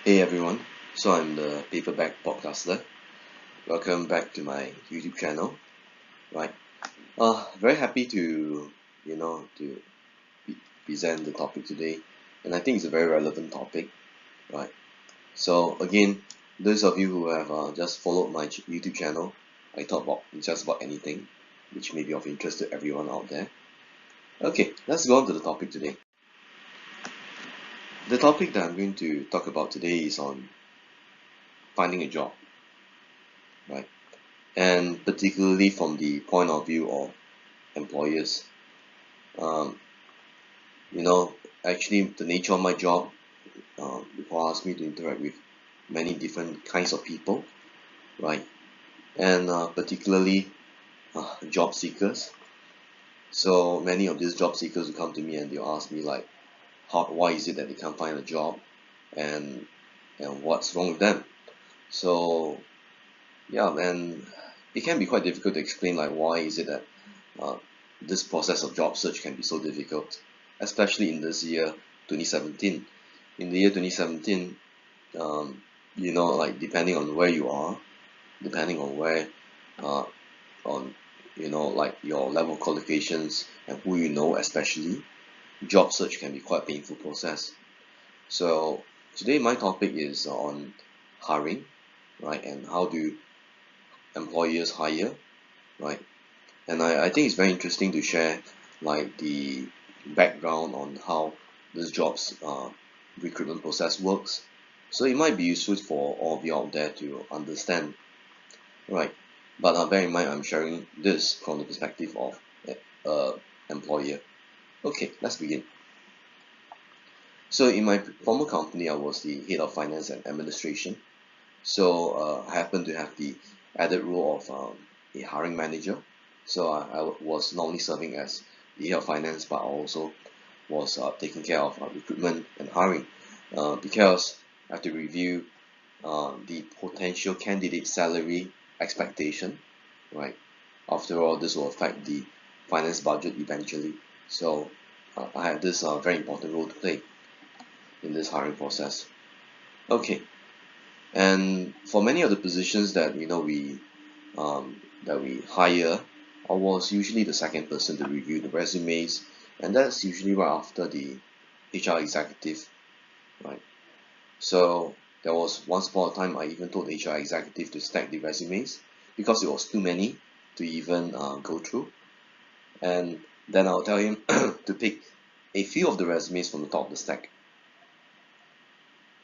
Hey everyone, so I'm the paperback podcaster. Welcome back to my YouTube channel. Right, very happy to to present the topic today, and I think it's a very relevant topic. Right, so again, those of you who have just followed my YouTube channel, I talk about just about anything, which may be of interest to everyone out there. Okay, let's go on to the topic today. The topic that I'm going to talk about today is on finding a job. Right, and particularly from the point of view of employers. Um, you know, actually, the nature of my job requires me to interact with many different kinds of people, right? And particularly job seekers. So many of these job seekers will come to me and they'll ask me like, why is it that they can't find a job, and what's wrong with them? So yeah, and it can be quite difficult to explain like why is it that uh, this process of job search can be so difficult, especially in this year 2017. In the year 2017, um, like depending on where you are, depending on where, uh, on like your level of qualifications and who you know, especially, job search can be quite a painful process. So today my topic is on hiring, right, and how do employers hire, right? And I think it's very interesting to share like the background on how this job's recruitment process works. So it might be useful for all of you out there to understand, right? But bear in mind, I'm sharing this from the perspective of a employer. Okay, let's begin. So in my former company, I was the head of finance and administration. So I happen to have the added role of a hiring manager. So I was not only serving as the head of finance, but I also was taking care of recruitment and hiring because I have to review the potential candidate salary expectation, right? After all, this will affect the finance budget eventually. So I have this very important role to play in this hiring process. Okay, and for many of the positions that we hire, I was usually the second person to review the resumes, and that's usually right after the HR executive, right? So there was once upon a time I even told the HR executive to stack the resumes because it was too many to even go through, and then I'll tell him to pick a few of the resumes from the top of the stack,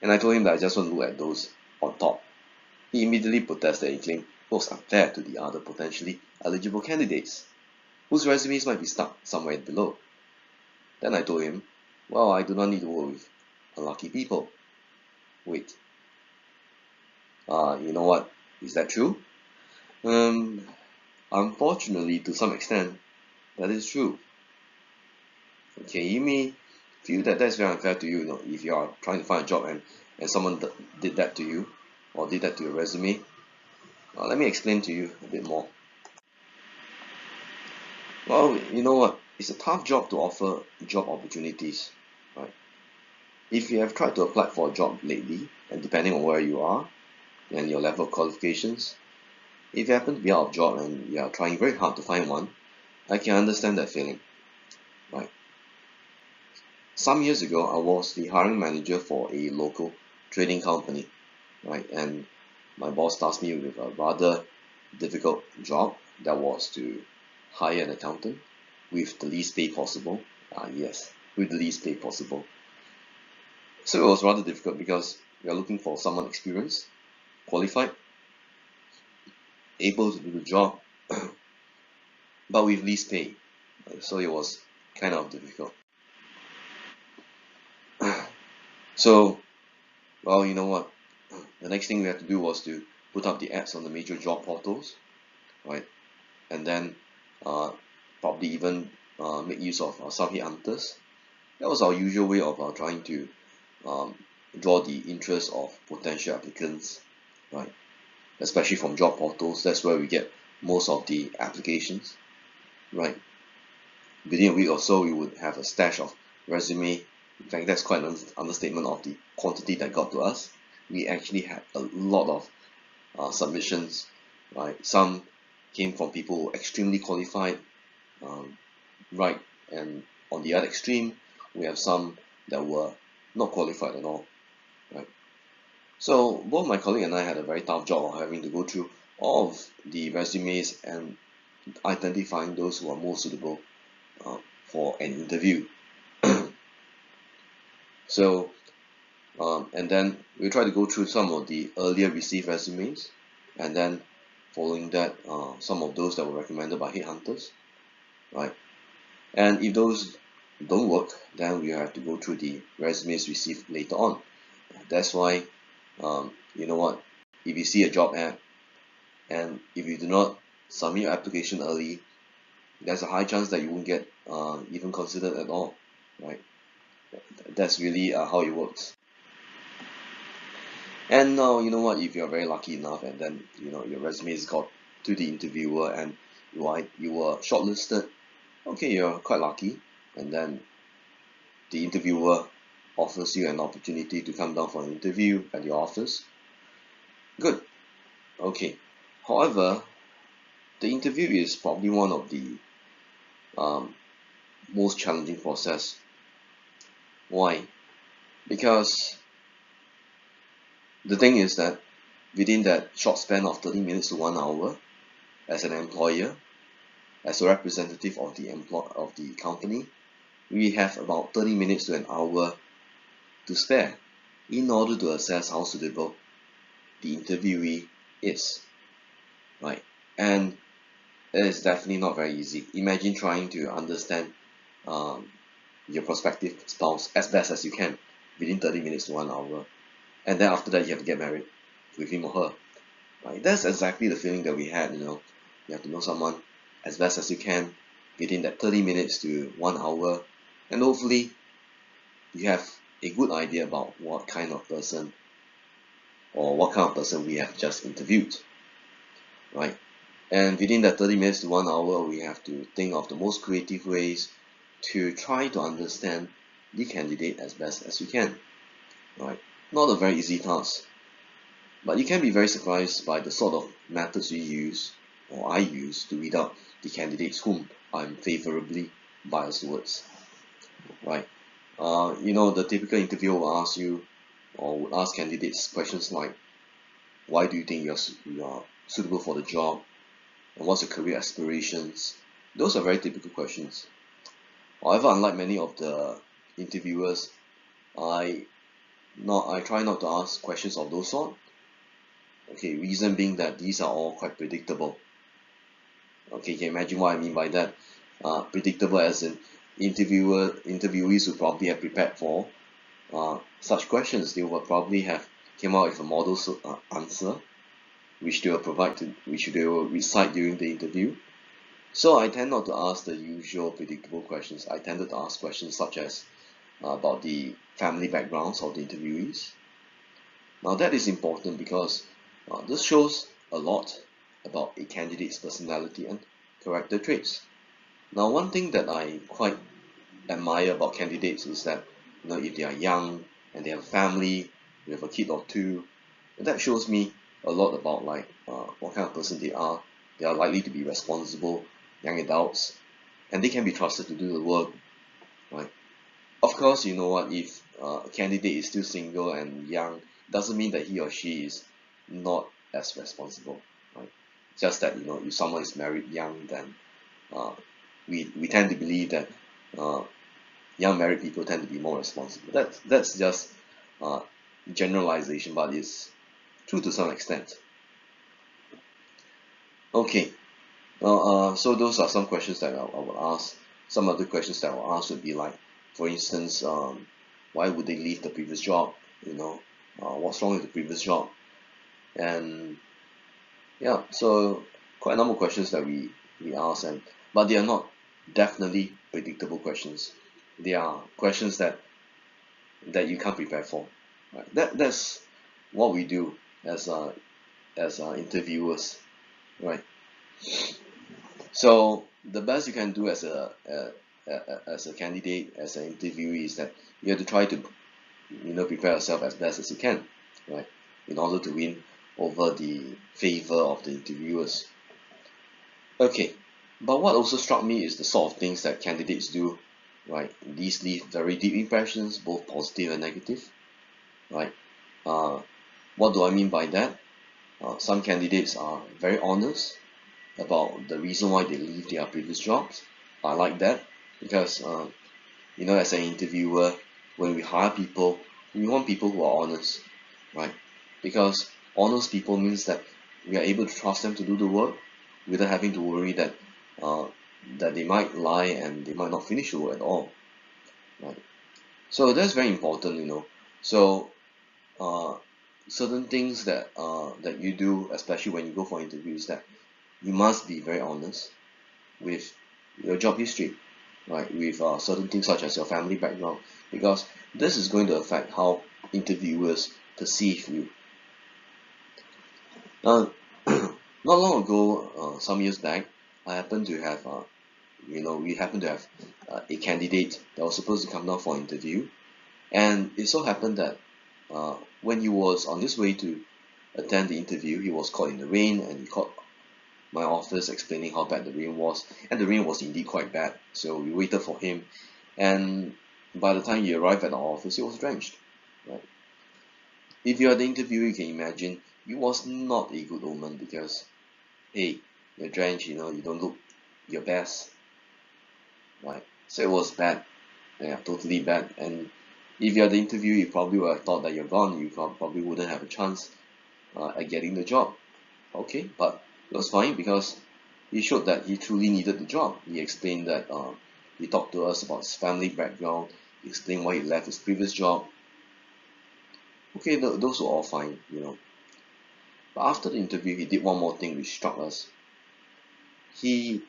and I told him that I just want to look at those on top. He immediately protested and claimed it was unfair to the other potentially eligible candidates, whose resumes might be stuck somewhere below. Then I told him, well, I do not need to work with unlucky people. Wait, you know what? Is that true? Um, Unfortunately, to some extent, that is true. Okay, you may feel that that's very unfair to you, if you are trying to find a job and someone did that to you or did that to your resume. Let me explain to you a bit more. Well, you know what? It's a tough job to offer job opportunities, right? If you have tried to apply for a job lately, and depending on where you are and your level of qualifications, if you happen to be out of job and you are trying very hard to find one, I can understand that feeling, right? Some years ago, I was the hiring manager for a local trading company, right? And my boss tasked me with a rather difficult job that was to hire an accountant with the least pay possible. Yes, with the least pay possible. So it was rather difficult because we are looking for someone experienced, qualified, able to do the job, but with least pay. So it was kind of difficult. So, well, you know what? The next thing we had to do was to put up the ads on the major job portals, right? And then uh, probably even make use of some headhunters. That was our usual way of trying to um, draw the interest of potential applicants, right? Especially from job portals. That's where we get most of the applications, right? Within a week or so, we would have a stash of resume. In fact, that's quite an understatement of the quantity that got to us. we actually had a lot of submissions, right? Some came from people who are extremely qualified, um, right? And on the other extreme, we have some that were not qualified at all, right? So both my colleague and I had a very tough job of having to go through all of the resumes and identifying those who are most suitable for an interview. So, and then we try to go through some of the earlier received resumes, and then following that, some of those that were recommended by headhunters, right? And if those don't work, then we have to go through the resumes received later on. That's why, you know what, if you see a job ad and if you do not submit your application early, there's a high chance that you won't get even considered at all, right? That's really how it works. And now, you know what, if you're very lucky enough and then, you know, your resume is got to the interviewer and you were shortlisted, okay, you're quite lucky. And then the interviewer offers you an opportunity to come down for an interview at your office. Good, okay. However, the interview is probably one of the um, most challenging process. Why? Because the thing is that within that short span of 30 minutes to 1 hour, as an employer, as a representative of the company, we have about 30 minutes to an hour to spare in order to assess how suitable the interviewee is, right? And it is definitely not very easy. Imagine trying to understand um, your prospective spouse as best as you can within 30 minutes to 1 hour, and then after that you have to get married with him or her, right? That's exactly the feeling that we had, you know. You have to know someone as best as you can within that 30 minutes to 1 hour, and hopefully you have a good idea about what kind of person or what kind of person we have just interviewed, right? And within that 30 minutes to 1 hour, we have to think of the most creative ways to try to understand the candidate as best as we can, right? Not a very easy task, but you can be very surprised by the sort of methods we use or I use to weed out the candidates whom I'm favorably biased towards, right? You know, the typical interviewer will ask you or would ask candidates questions like, why do you think you are suitable for the job? And what's your career aspirations? Those are very typical questions. However, unlike many of the interviewers, I I try not to ask questions of those sort. Okay, reason being that these are all quite predictable. Okay, you can imagine what I mean by that. Predictable as in interviewees will probably have prepared for such questions. They will probably have came out with a model answer which they will recite during the interview. So I tend not to ask the usual predictable questions. I tended to ask questions such as about the family backgrounds of the interviewees. Now that is important because this shows a lot about a candidate's personality and character traits. Now one thing that I quite admire about candidates is that, you know, if they are young and they have a family, they have a kid or two, that shows me a lot about like what kind of person they are. They are likely to be responsible young adults, and they can be trusted to do the work, right? Of course, you know what, if a candidate is still single and young, doesn't mean that he or she is not as responsible, right? Just that, you know, if someone is married young, then uh, we tend to believe that uh, young married people tend to be more responsible. That's just uh, generalization, but it's true to some extent. Okay, now so those are some questions that I will ask. Some other questions that I will ask would be like, for instance, why would they leave the previous job? You know, what's wrong with the previous job? And yeah, so quite a number of questions that we ask, and but they are not definitely predictable questions. They are questions that you can't prepare for. Right? That's what we do as interviewers, right? So the best you can do as a candidate, as an interviewee, is that you have to try to, you know, prepare yourself as best as you can. right? In order to win over the favor of the interviewers. Okay, but what also struck me is the sort of things that candidates do, right? These leave very deep impressions, both positive and negative, right? Uh, what do I mean by that? Some candidates are very honest about the reason why they leave their previous jobs. I like that because, as an interviewer, when we hire people, we want people who are honest, right? Because honest people means that we are able to trust them to do the work without having to worry uh, that they might lie and they might not finish the work at all, right? So that's very important. So uh, certain things that you do, especially when you go for interviews, that you must be very honest with your job history, right? With certain things such as your family background, because this is going to affect how interviewers perceive you. Now, not long ago, some years back, I happened to have, we happened to have a candidate that was supposed to come down for an interview, and it so happened that when he was on his way to attend the interview, he was caught in the rain, and he called my office explaining how bad the rain was, and the rain was indeed quite bad. So we waited for him, and by the time he arrived at our office, he was drenched. Right? If you are the interviewer, you can imagine it was not a good omen because hey, you're drenched, you don't look your best, right? So it was bad, yeah, totally bad. And if you're the interviewer, you probably would have thought that you're gone. You probably wouldn't have a chance at getting the job. Okay, but it was fine because he showed that he truly needed the job. He explained that he talked to us about his family background. He explained why he left his previous job. Okay, those were all fine. But after the interview, he did one more thing which struck us. He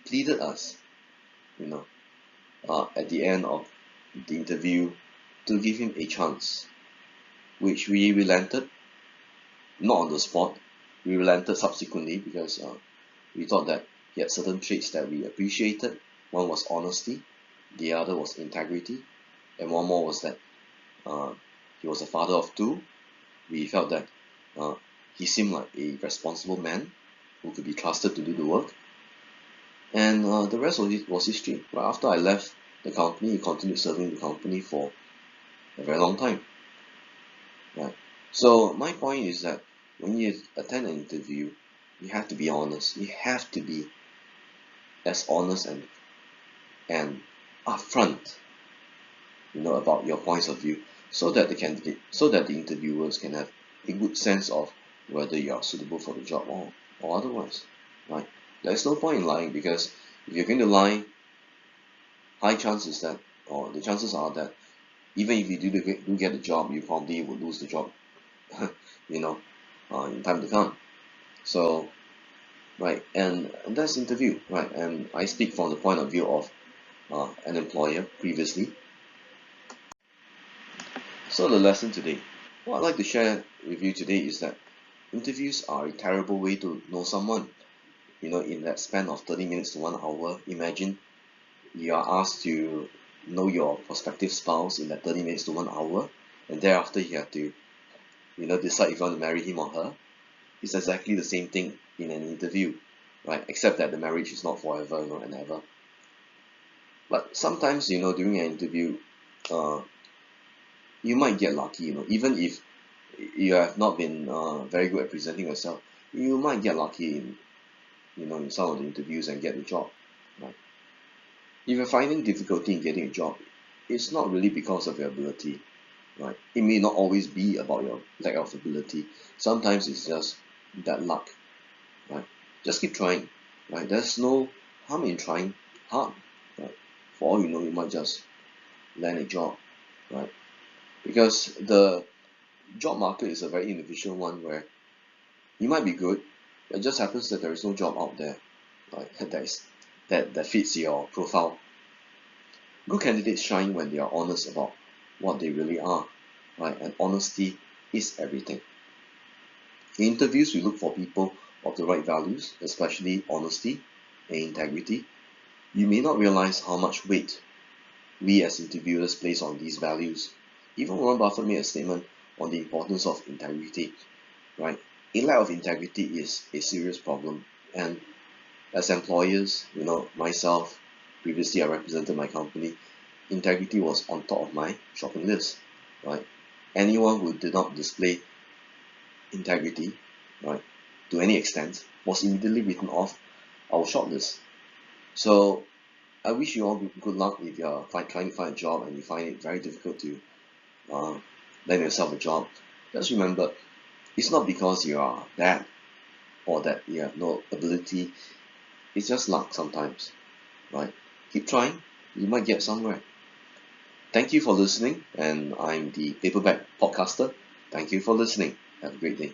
pleaded us, you know, at the end of the interview to give him a chance, which we relented, not on the spot. We relented subsequently because we thought that he had certain traits that we appreciated. One was honesty, the other was integrity, and one more was that uh, he was a father of two. We felt that uh, he seemed like a responsible man who could be trusted to do the work, and the rest was history. But after I left the company, he continued serving the company for a very long time. Right. So my point is that when you attend an interview, you have to be honest. You have to be as honest and upfront, about your points of view, so that the interviewers can have a good sense of whether you are suitable for the job or otherwise, right? There's no point in lying because if you're going to lie, high chances that, or the chances are that even if you do get the job, you probably will lose the job, you know, in time to come. So, right, and that's interview, right? And I speak from the point of view of an employer previously. So the lesson today, what I'd like to share with you today is that interviews are a terrible way to know someone. In that span of 30 minutes to 1 hour, imagine you are asked to know your prospective spouse in that 30 minutes to 1 hour, and thereafter you have to, decide if you want to marry him or her. It's exactly the same thing in an interview, right? Except that the marriage is not forever, and ever. But sometimes, during an interview, uh, you might get lucky, even if you have not been very good at presenting yourself, you might get lucky in some of the interviews and get the job, right? If you're finding difficulty in getting a job, it's not really because of your ability, right? It may not always be about your lack of ability. Sometimes it's just that luck, right? Just keep trying, right? There's no harm in trying hard, right? For all you know, you might just land a job, right? Because the job market is a very inefficient one where you might be good, but it just happens that there is no job out there, right? That fits your profile. Good candidates shine when they are honest about what they really are, right? And honesty is everything. In interviews, we look for people of the right values, especially honesty and integrity. You may not realize how much weight we as interviewers place on these values. Even Warren Buffett made a statement on the importance of integrity, right? A lack of integrity is a serious problem, and as employers, myself, previously I represented my company, integrity was on top of my shopping list, right? Anyone who did not display integrity, right, to any extent, was immediately written off our shortlist. So I wish you all good luck if you are trying to find a job and you find it very difficult to uh, land yourself a job. Just remember, it's not because you are bad or that you have no ability. It's just luck sometimes, right? Keep trying, you might get somewhere. Thank you for listening, and I'm the Paperback Podcaster. Thank you for listening. Have a great day.